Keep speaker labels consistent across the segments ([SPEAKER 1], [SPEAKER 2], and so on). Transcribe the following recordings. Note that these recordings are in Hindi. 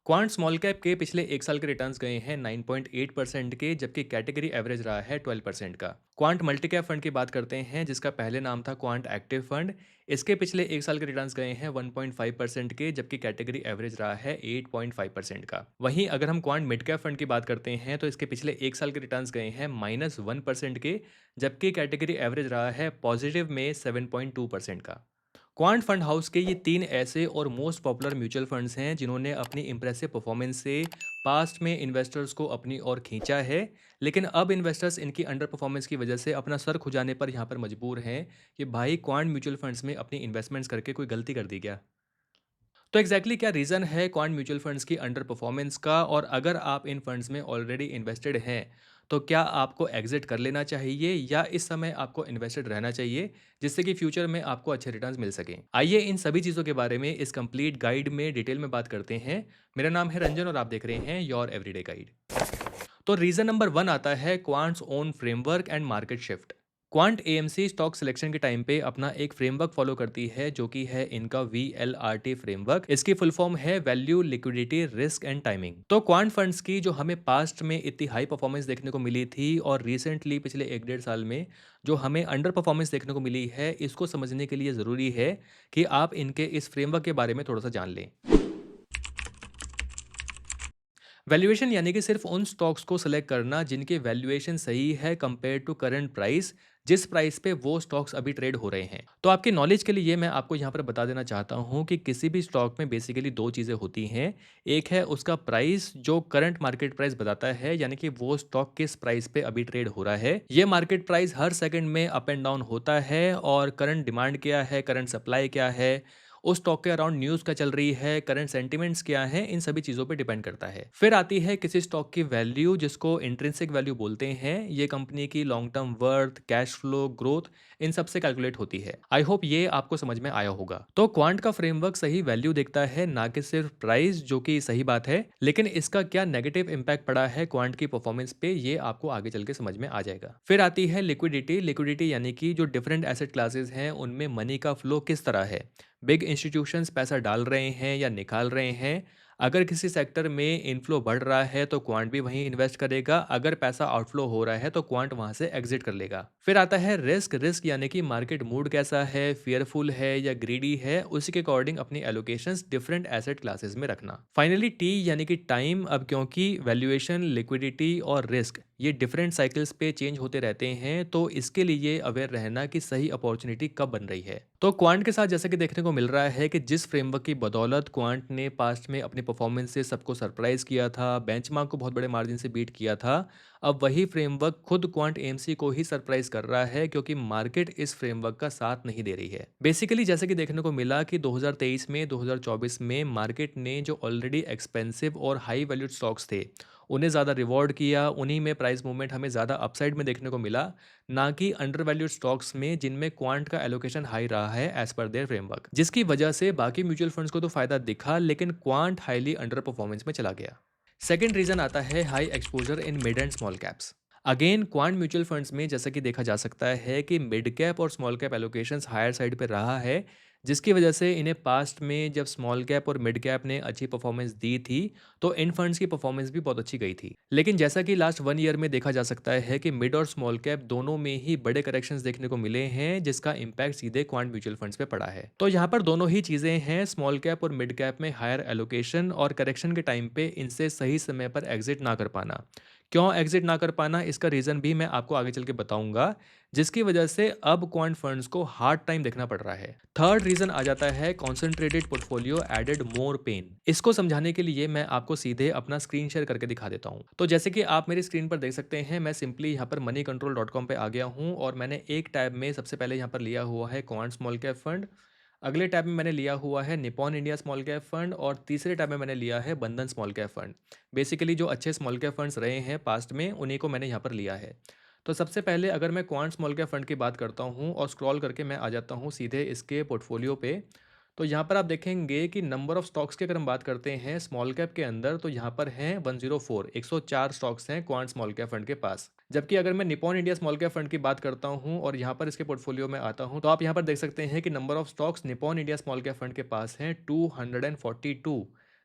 [SPEAKER 1] क्वांट स्मॉल कैप के पिछले एक साल के रिटर्न्स गए हैं 9.8% के, जबकि कैटेगरी एवरेज रहा है 12% का। क्वांट मल्टी कैप फंड की बात करते हैं, जिसका पहले नाम था क्वांट एक्टिव फंड। इसके पिछले एक साल के रिटर्न्स गए हैं 1.5% के, जबकि कैटेगरी एवरेज रहा है 8.5% का। वहीं अगर हम क्वांट मिड कैप फंड की बात करते हैं, तो इसके पिछले एक साल के रिटर्न्स गए हैं -1% के, जबकि कैटेगरी एवरेज रहा है पॉजिटिव में 7.2% का। क्वांट फंड हाउस के ये तीन ऐसे और मोस्ट पॉपुलर म्यूचुअल फंड्स हैं जिन्होंने अपनी इंप्रेसिव परफॉर्मेंस से पास्ट में इन्वेस्टर्स को अपनी ओर खींचा है। लेकिन अब इन्वेस्टर्स इनकी अंडर परफॉर्मेंस की वजह से अपना सर खुजाने पर यहाँ पर मजबूर हैं कि भाई क्वांट म्यूचुअल फंड्स में अपनी इन्वेस्टमेंट्स करके कोई गलती कर दी क्या। तो एग्जैक्टली क्या रीज़न है क्वांट म्यूचुअल फंड्स की अंडर परफॉर्मेंस का, और अगर आप इन फंड्स में ऑलरेडी इन्वेस्टेड हैं तो क्या आपको एग्जिट कर लेना चाहिए या इस समय आपको इन्वेस्टेड रहना चाहिए, जिससे कि फ्यूचर में आपको अच्छे रिटर्न्स मिल सकें। आइए इन सभी चीज़ों के बारे में इस कंप्लीट गाइड में डिटेल में बात करते हैं। मेरा नाम है रंजन और आप देख रहे हैं योर एवरीडे गाइड। तो रीजन नंबर 1 आता है quants own framework and market shift. Quant AMC stock selection के टाइम पे अपना एक फ्रेमवर्क फॉलो करती है, जो कि है इनका वीएलआरटी फ्रेमवर्क। इसकी फुल फॉर्म है value, liquidity, risk and timing. तो क्वांट फंड्स की जो हमें पास्ट में इतनी हाई परफॉर्मेंस देखने को मिली थी और रिसेंटली पिछले एक डेढ़ साल में जो हमें अंडर परफॉर्मेंस देखने को मिली है, इसको समझने के लिए ज़रूरी है कि आप इनके इस फ्रेमवर्क के बारे में थोड़ा सा जान लें। वैल्यूएशन यानी कि सिर्फ उन स्टॉक्स को सेलेक्ट करना जिनके वैल्यूएशन सही है कंपेयर टू करंट प्राइस, जिस प्राइस पे वो स्टॉक्स अभी ट्रेड हो रहे हैं। तो आपकी नॉलेज के लिए ये मैं आपको यहाँ पर बता देना चाहता हूँ कि किसी भी स्टॉक में बेसिकली दो चीज़ें होती हैं। एक है उसका प्राइस, जो करंट मार्केट प्राइस बताता है, यानी कि वो स्टॉक किस प्राइस पे अभी ट्रेड हो रहा है। ये मार्केट प्राइस हर सेकंड में अप एंड डाउन होता है, और करंट डिमांड क्या है, करंट सप्लाई क्या है, उस स्टॉक के अराउंड न्यूज़ क्या चल रही है, करंट सेंटिमेंट्स क्या हैं, इन सभी चीज़ों पे डिपेंड करता है। फिर आती है किसी स्टॉक की वैल्यू, जिसको इंट्रिंसिक वैल्यू बोलते हैं। ये कंपनी की long term worth, cash flow, growth, इन सब से कैलकुलेट होती है। आई होप ये आपको समझ में आया होगा। तो क्वांट का फ्रेमवर्क सही वैल्यू देखता है, ना कि सिर्फ प्राइस, जो कि सही बात है। लेकिन इसका क्या नेगेटिव इम्पैक्ट पड़ा है क्वांट की परफॉर्मेंस पे, ये आपको आगे चल के समझ में आ जाएगा। फिर आती है लिक्विडिटी। लिक्विडिटी यानी कि जो डिफरेंट एसेट क्लासेस हैं उनमें मनी का फ्लो किस तरह है। बिग इंस्टीट्यूशंस पैसा डाल रहे हैं या निकाल रहे हैं। अगर किसी सेक्टर में इनफ्लो बढ़ रहा है तो क्वांट भी वहीं इन्वेस्ट करेगा, अगर पैसा आउटफ्लो हो रहा है तो क्वांट वहां से एग्जिट कर लेगा। फिर आता है रिस्क। रिस्क यानी कि मार्केट मूड कैसा है, फियरफुल है या ग्रीडी है, उसी के अकॉर्डिंग अपनी एलोकेशंस डिफरेंट एसेट क्लासेस में रखना। फाइनली टी यानी कि टाइम। अब क्योंकि वैल्यूएशन, लिक्विडिटी और रिस्क ये डिफरेंट साइकिल्स पे चेंज होते रहते हैं, तो इसके लिए अवेयर रहना कि सही अपॉर्चुनिटी कब बन रही है। तो क्वांट के साथ जैसे कि देखने को मिल रहा है कि जिस फ्रेमवर्क की बदौलत क्वांट ने पास्ट में अपनी परफॉर्मेंस से सबको सरप्राइज किया था, बेंचमार्क को बहुत बड़े मार्जिन से बीट किया था, अब वही फ्रेमवर्क खुद क्वांट एएमसी को ही सरप्राइज कर रहा है, क्योंकि मार्केट इस फ्रेमवर्क का साथ नहीं दे रही है। बेसिकली जैसे कि देखने को मिला कि 2023 में, 2024 में मार्केट ने जो ऑलरेडी एक्सपेंसिव और हाई वैल्यूड स्टॉक्स थे उन्हें ज़्यादा रिवॉर्ड किया, उन्हीं में प्राइस मूवमेंट हमें ज़्यादा अपसाइड में देखने को मिला, ना कि अंडर वैल्यूड स्टॉक्स में जिनमें क्वांट का एलोकेशन हाई रहा है एज पर देयर फ्रेमवर्क, जिसकी वजह से बाकी म्यूचुअल फंड्स को तो फायदा दिखा, लेकिन क्वांट हाईली अंडर परफॉर्मेंस में चला गया। सेकेंड रीजन आता है high exposure in mid and small caps. Again quant mutual funds में जैसा कि देखा जा सकता है कि मिड कैप और small cap allocations higher side पे रहा है, जिसकी वजह से इन्हें पास्ट में जब स्मॉल कैप और मिड कैप ने अच्छी परफॉर्मेंस दी थी, तो इन फंड्स की परफॉर्मेंस भी बहुत अच्छी गई थी। लेकिन जैसा कि लास्ट 1 ईयर में देखा जा सकता है कि मिड और स्मॉल कैप दोनों में ही बड़े करेक्शंस देखने को मिले हैं, जिसका इम्पैक्ट सीधे क्वांट म्यूचुअल फंड्स पे पड़ा है। तो यहाँ पर दोनों ही चीज़ें हैं, स्मॉल कैप और मिड कैप में हायर एलोकेशन और करेक्शन के टाइम पे इनसे सही समय पर एग्जिट ना कर पाना। क्यों एग्जिट ना कर पाना, इसका रीज़न भी मैं आपको आगे चल के बताऊंगा, जिसकी वजह से अब क्वांट फंड्स को हार्ड टाइम देखना पड़ रहा है। थर्ड रीजन आ जाता है concentrated portfolio added more pain. इसको समझाने के लिए मैं आपको सीधे अपना स्क्रीन शेयर करके दिखा देता हूँ। तो जैसे कि आप मेरी स्क्रीन पर देख सकते हैं, मैं सिंपली यहाँ पर moneycontrol.com पे आ गया हूँ, और मैंने एक टैब में सबसे पहले यहाँ पर लिया हुआ है क्वांट स्मॉल कैप फंड। अगले टैब में मैंने लिया हुआ है Nippon India small cap fund, और तीसरे टैब में मैंने लिया है बंधन स्मॉल कैप फंड। बेसिकली जो अच्छे स्मॉल कैप फंड्स रहे हैं पास्ट में, उन्हीं को मैंने यहाँ पर लिया है। तो सबसे पहले अगर मैं क्वांट स्मॉल कैप फंड की बात करता हूँ और स्क्रॉल करके मैं आ जाता हूँ सीधे इसके पोर्टफोलियो पे, तो यहाँ पर आप देखेंगे कि नंबर ऑफ स्टॉक्स की अगर हम बात करते हैं स्मॉल कैप के अंदर, तो यहाँ पर हैं 104, 104 स्टॉक्स हैं क्वांट स्मॉल कैप फंड के पास। जबकि अगर मैं Nippon India small cap fund की बात करता हूँ और यहाँ पर इसके पोर्टफोलियो में आता हूँ, तो आप यहाँ पर देख सकते हैं कि number of stocks Nippon India small cap fund के पास हैं 242,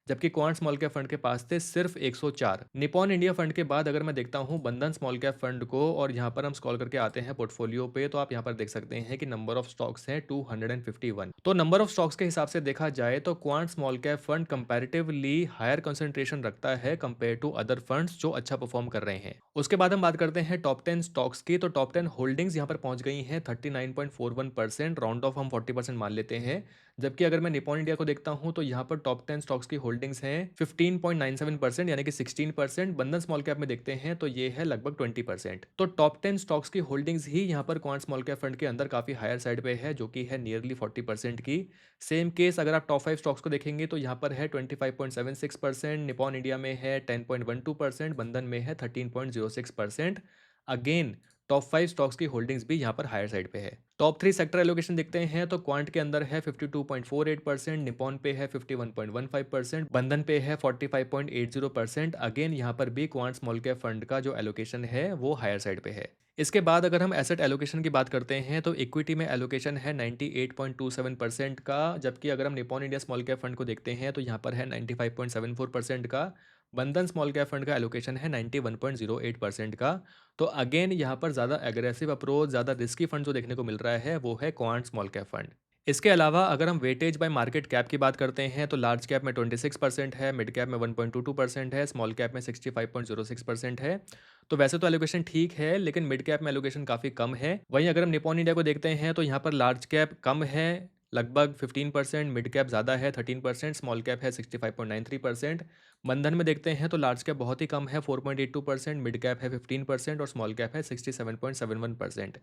[SPEAKER 1] जबकि क्वांट स्मॉल कैप फंड के पास थे सिर्फ 104। निपॉन इंडिया फंड के बाद अगर मैं देखता हूँ बंधन स्मॉल कैप फंड को और यहाँ पर हम स्क्रॉल करके आते हैं पोर्टफोलियो पे, तो आप यहाँ पर देख सकते हैं कि नंबर ऑफ स्टॉक्स हैं 251। तो नंबर ऑफ स्टॉक्स के हिसाब से देखा जाए तो quant small cap fund comparatively higher concentration रखता है कंपेयर टू अदर फंड्स जो अच्छा परफॉर्म कर रहे हैं। उसके बाद हम बात करते हैं टॉप 10 स्टॉक्स की। तो टॉप 10 होल्डिंग्स यहाँ पर पहुंच गई हैं 39.41%, राउंड ऑफ हम 40% मान लेते हैं। जबकि अगर मैं निपॉन इंडिया को देखता हूं तो यहाँ पर टॉप 10 स्टॉक्स की होल्डिंग्स हैं 15.97% यानी कि 16%। बंधन स्मॉल कैप में देखते हैं तो ये है लगभग 20%। तो टॉप 10 स्टॉक्स की होल्डिंग्स ही यहाँ पर क्वांट स्मॉल कैप फंड के अंदर काफी हायर साइड पे है, जो कि है नियरली 40% की। सेम केस अगर आप टॉप 5 स्टॉक्स को देखेंगे तो यहाँ पर है 25.76%, निपॉन इंडिया में है 10.12%, बंधन में है 13.06%। अगेन टॉप 5 स्टॉक्स की होल्डिंग्स भी यहाँ पर हायर साइड पे है। टॉप 3 सेक्टर एलोकेशन देखते हैं तो क्वांट के अंदर है 52.48%, निपॉन पे है 51.15%, बंधन पे है 45.80%। अगेन यहाँ पर भी क्वांट स्मॉल कैप फंड का जो एलोकेशन है वो हायर साइड पे है। इसके बाद अगर हम एसेट एलोकेशन की बात करते हैं तो इक्विटी में एलोकेशन है 98.27% का, जबकि अगर हम Nippon India small cap fund को देखते हैं तो यहाँ पर है 95.74% का। बंधन स्मॉल कैप फंड का एलोकेशन है 91.08% का। तो अगेन यहाँ पर ज़्यादा एग्रेसिव अप्रोच, ज़्यादा रिस्की फंड जो देखने को मिल रहा है वो है क्वांट स्मॉल कैप फंड। इसके अलावा अगर हम वेटेज बाय मार्केट कैप की बात करते हैं तो लार्ज कैप में 26% है, मिड कैप में 1.22% है, स्मॉल कैप में 65.06% है। तो वैसे तो एलोकेशन ठीक है, लेकिन मिड कैप में एलोकेशन काफ़ी कम है। वहीं अगर हम निपॉन इंडिया को देखते हैं तो यहाँ पर लार्ज कैप कम है लगभग 15%, मिड कैप ज़्यादा है 13%, स्मॉल कैप है 65.93%। बंधन में देखते हैं तो लार्ज कैप बहुत ही कम है 4.82%, मिड कैप है 15% और स्मॉल कैप है 67.71%।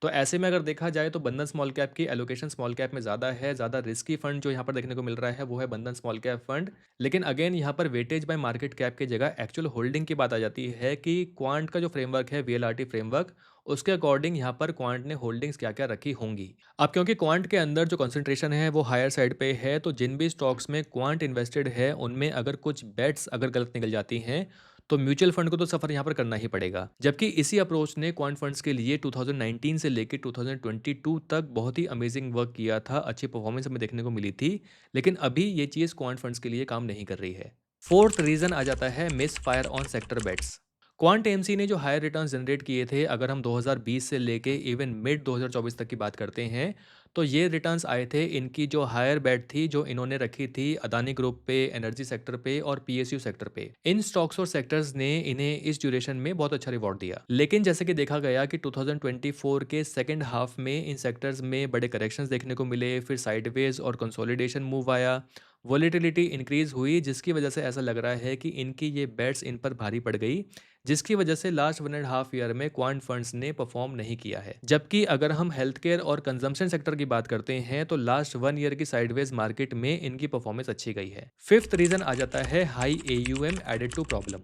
[SPEAKER 1] तो ऐसे में अगर देखा जाए तो बंधन स्मॉल कैप की एलोकेशन स्मॉल कैप में ज़्यादा है। ज़्यादा रिस्की फंड जो यहाँ पर देखने को मिल रहा है वो है बंधन स्मॉल कैप फंड। लेकिन अगेन यहाँ पर वेटेज बाय मार्केट कैप की जगह एक्चुअल होल्डिंग की बात आ जाती है कि क्वांट का जो फ्रेमवर्क है वीएलआरटी फ्रेमवर्क, उसके अकॉर्डिंग यहाँ पर क्वांट ने होल्डिंग्स क्या क्या रखी होंगी। अब क्योंकि क्वांट के अंदर जो कंसंट्रेशन है वो हायर साइड पे है, तो जिन भी स्टॉक्स में क्वांट इन्वेस्टेड है उनमें अगर कुछ बेट्स अगर गलत निकल जाती हैं तो म्यूचुअल फंड को तो सफर यहाँ पर करना ही पड़ेगा। जबकि इसी अप्रोच ने क्वांट फंड्स के लिए 2019 से लेकर 2022 तक बहुत ही अमेजिंग वर्क किया था, अच्छी परफॉर्मेंस हमें देखने को मिली थी। लेकिन अभी ये चीज़ क्वांट फंड्स के लिए काम नहीं कर रही है। फोर्थ रीजन आ जाता है misfire on sector bets. Quant AMC ने जो हायर रिटर्न्स जनरेट किए थे, अगर हम 2020 से लेके इवन मिड 2024 तक की बात करते हैं, तो ये रिटर्न्स आए थे इनकी जो हायर बेट थी जो इन्होंने रखी थी अदानी ग्रुप पे, एनर्जी सेक्टर पे और पीएसयू सेक्टर पे। इन स्टॉक्स और सेक्टर्स ने इन्हें इस ड्यूरेशन में बहुत अच्छा रिवॉर्ड दिया। लेकिन जैसे कि देखा गया कि 2024 के सेकेंड हाफ में इन सेक्टर्स में बड़े करेक्शंस देखने को मिले, फिर साइडवेज और कंसोलिडेशन मूव आया, वॉलेटिलिटी इंक्रीज हुई, जिसकी वजह से ऐसा लग रहा है कि इनकी ये बेट्स इन पर भारी पड़ गई, जिसकी वजह से लास्ट 1.5 ईयर में क्वांट फंड्स ने परफॉर्म नहीं किया है। जबकि अगर हम हेल्थ केयर और कंजम्पशन सेक्टर की बात करते हैं तो लास्ट 1 ईयर की साइडवेज मार्केट में इनकी परफॉर्मेंस अच्छी गई है। फिफ्थ रीजन आ जाता है high AUM added to problem.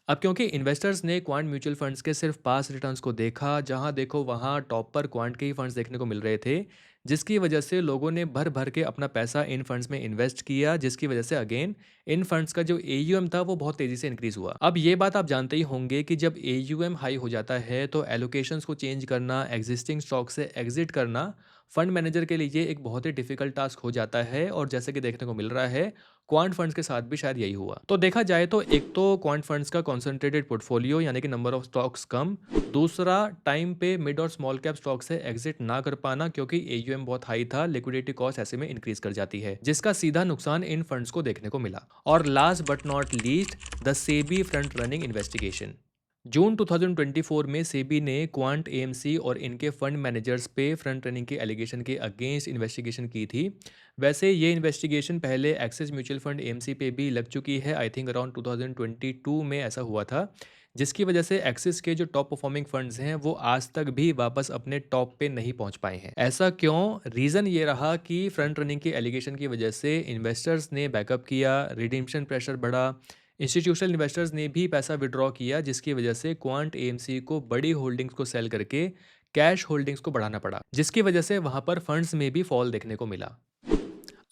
[SPEAKER 1] अब क्योंकि इन्वेस्टर्स ने क्वांट म्यूचुअल फंड्स के सिर्फ पास रिटर्न्स को देखा, जहां देखो वहां टॉप पर क्वांट के ही फंड्स देखने को मिल रहे थे, जिसकी वजह से लोगों ने भर भर के अपना पैसा इन फंड्स में इन्वेस्ट किया, जिसकी वजह से अगेन इन फंड्स का जो एयूएम था वो बहुत तेजी से इंक्रीज हुआ। अब ये बात आप जानते ही होंगे कि जब एयूएम हाई हो जाता है तो एलोकेशंस को चेंज करना, एग्जिस्टिंग स्टॉक से एग्जिट करना फंड मैनेजर के लिए एक बहुत ही डिफिकल्ट टास्क हो जाता है। और जैसे कि देखने को मिल रहा है क्वांट फंड्स के साथ भी शायद यही हुआ। तो देखा जाए तो एक तो क्वांट फंड्स का कॉन्सेंट्रेटेड पोर्टफोलियो यानी कि नंबर ऑफ स्टॉक्स कम, दूसरा टाइम पे मिड और स्मॉल कैप स्टॉक से एग्जिट ना कर पाना क्योंकि एयूएम बहुत हाई था, लिक्विडिटी कॉस्ट ऐसे में इंक्रीज कर जाती है, जिसका सीधा नुकसान इन फंड्स को देखने को मिला। और last but not least, the SEBI front running investigation. June 2024 में सेबी ने क्वांट एएमसी और इनके फंड मैनेजर्स पे फ्रंट रनिंग के एलिगेशन के अगेंस्ट इन्वेस्टिगेशन की थी। वैसे ये इन्वेस्टिगेशन पहले एक्सिस म्यूचुअल फंड एएमसी पे भी लग चुकी है, आई थिंक अराउंड 2022 में ऐसा हुआ था, जिसकी वजह से एक्सिस के जो टॉप परफॉर्मिंग फंड्स हैं वो आज तक भी वापस अपने टॉप पे नहीं पहुंच पाए हैं। ऐसा क्यों? रीज़न ये रहा कि फ्रंट रनिंग के एलिगेशन की वजह से इन्वेस्टर्स ने बैकअप किया, रिडीम्पशन प्रेशर बढ़ा, इंस्टीट्यूशनल इन्वेस्टर्स ने भी पैसा विड्रॉ किया, जिसकी वजह से क्वांट एएमसी को बड़ी होल्डिंग्स को सेल करके कैश होल्डिंग्स को बढ़ाना पड़ा, जिसकी वजह से वहां पर फंड्स में भी फॉल देखने को मिला।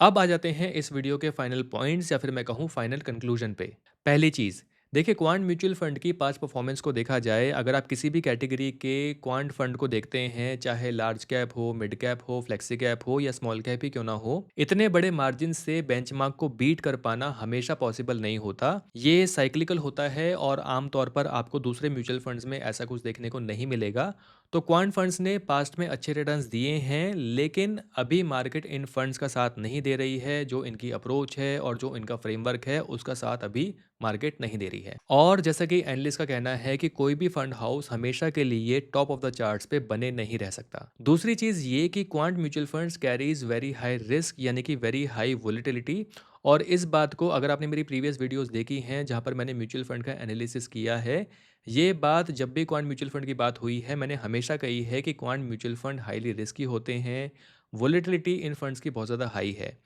[SPEAKER 1] अब आ जाते हैं इस वीडियो के फाइनल पॉइंट्स या फिर मैं कहूँ फाइनल कंक्लूजन पे। पहली चीज़, देखिए, क्वांट म्यूचुअल फंड की पास्ट परफॉर्मेंस को देखा जाए, अगर आप किसी भी कैटेगरी के क्वांट फंड को देखते हैं, चाहे लार्ज कैप हो, मिड कैप हो, फ्लेक्सी कैप हो या स्मॉल कैप ही क्यों ना हो, इतने बड़े मार्जिन से बेंचमार्क को बीट कर पाना हमेशा पॉसिबल नहीं होता। ये साइक्लिकल होता है और आमतौर पर आपको दूसरे म्यूचुअल फंड्स में ऐसा कुछ देखने को नहीं मिलेगा। तो क्वांट फंड्स ने पास्ट में अच्छे रिटर्न्स दिए हैं, लेकिन अभी मार्केट इन फंड्स का साथ नहीं दे रही है। जो इनकी अप्रोच है और जो इनका फ्रेमवर्क है, उसका साथ अभी मार्केट नहीं दे रही है। और जैसा कि एनालिस्ट का कहना है कि कोई भी फंड हाउस हमेशा के लिए टॉप ऑफ द चार्ट्स पे बने नहीं रह सकता। दूसरी चीज ये कि quant mutual funds carries very high risk, यानी कि वेरी हाई वोलेटिलिटी। और इस बात को अगर आपने मेरी प्रीवियस वीडियोस देखी हैं जहां पर मैंने म्यूचुअल फंड का एनालिसिस किया है, ये बात जब भी क्वांट म्यूचुअल फंड की बात हुई है, मैंने हमेशा कही है कि quant mutual fund highly risky होते हैं। वोलेटिलिटी इन फंड्स की बहुत ज़्यादा हाई है।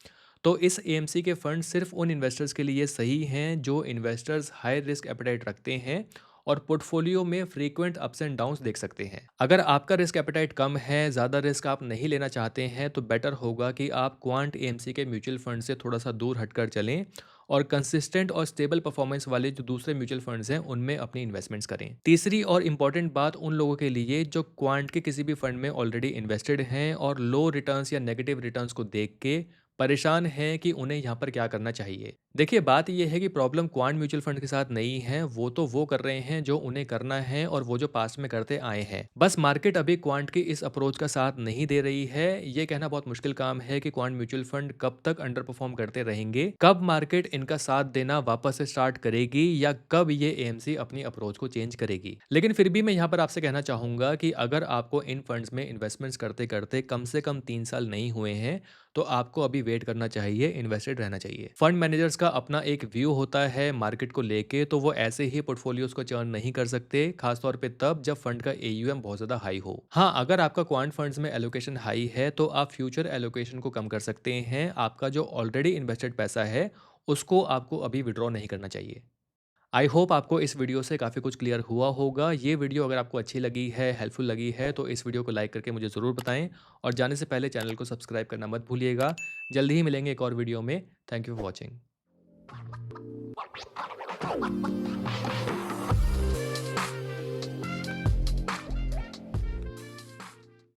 [SPEAKER 1] तो इस एएमसी के फंड सिर्फ उन इन्वेस्टर्स के लिए सही हैं जो इन्वेस्टर्स हाई रिस्क एपेटाइट रखते हैं और पोर्टफोलियो में फ्रीक्वेंट अप्स एंड डाउन्स देख सकते हैं। अगर आपका रिस्क एपेटाइट कम है, ज़्यादा रिस्क आप नहीं लेना चाहते हैं, तो बेटर होगा कि आप क्वांट एएमसी के म्यूचुअल फंड से थोड़ा सा दूर हटकर चलें और कंसिस्टेंट और स्टेबल परफॉर्मेंस वाले जो दूसरे म्यूचुअल फंड्स हैं उनमें अपनी इन्वेस्टमेंट्स करें। तीसरी और इम्पॉर्टेंट बात उन लोगों के लिए जो क्वांट के किसी भी फंड में ऑलरेडी इन्वेस्टेड हैं और लो रिटर्न्स या नेगेटिव रिटर्न्स को देख के परेशान हैं कि उन्हें यहाँ पर क्या करना चाहिए। देखिए, बात ये है कि प्रॉब्लम क्वांट म्यूचुअल फंड के साथ नहीं है, वो तो वो कर रहे हैं जो उन्हें करना है और वो जो पास्ट में करते आए हैं। बस मार्केट अभी क्वांट की इस अप्रोच का साथ नहीं दे रही है। ये कहना बहुत मुश्किल काम है कि क्वांट म्यूचुअल फंड कब तक अंडर परफॉर्म करते रहेंगे, कब मार्केट इनका साथ देना वापस से स्टार्ट करेगी या कब ये एएमसी अपनी अप्रोच को चेंज करेगी। लेकिन फिर भी मैं यहाँ पर आपसे कहना चाहूंगा कि अगर आपको इन फंड्स में इन्वेस्टमेंट्स करते करते कम से कम 3 साल नहीं हुए हैं, तो आपको अभी वेट करना चाहिए, इन्वेस्टेड रहना चाहिए। फंड मैनेजर्स का अपना एक व्यू होता है मार्केट को लेके, तो वो ऐसे ही पोर्टफोलियोज को चर्न नहीं कर सकते, खासतौर पे तब जब फंड का एयूएम बहुत ज़्यादा हाई हो। हाँ, अगर आपका क्वांट फंड्स में एलोकेशन हाई है, तो आप फ्यूचर एलोकेशन को कम कर सकते हैं। आपका जो ऑलरेडी इन्वेस्टेड पैसा है, उसको आपको अभी विड्रॉ नहीं करना चाहिए। आई होप आपको इस वीडियो से काफ़ी कुछ क्लियर हुआ होगा। ये वीडियो अगर आपको अच्छी लगी है, हेल्पफुल लगी है, तो इस वीडियो को लाइक करके मुझे ज़रूर बताएं और जाने से पहले चैनल को सब्सक्राइब करना मत भूलिएगा। जल्दी ही मिलेंगे एक और वीडियो में। Thank you for watching.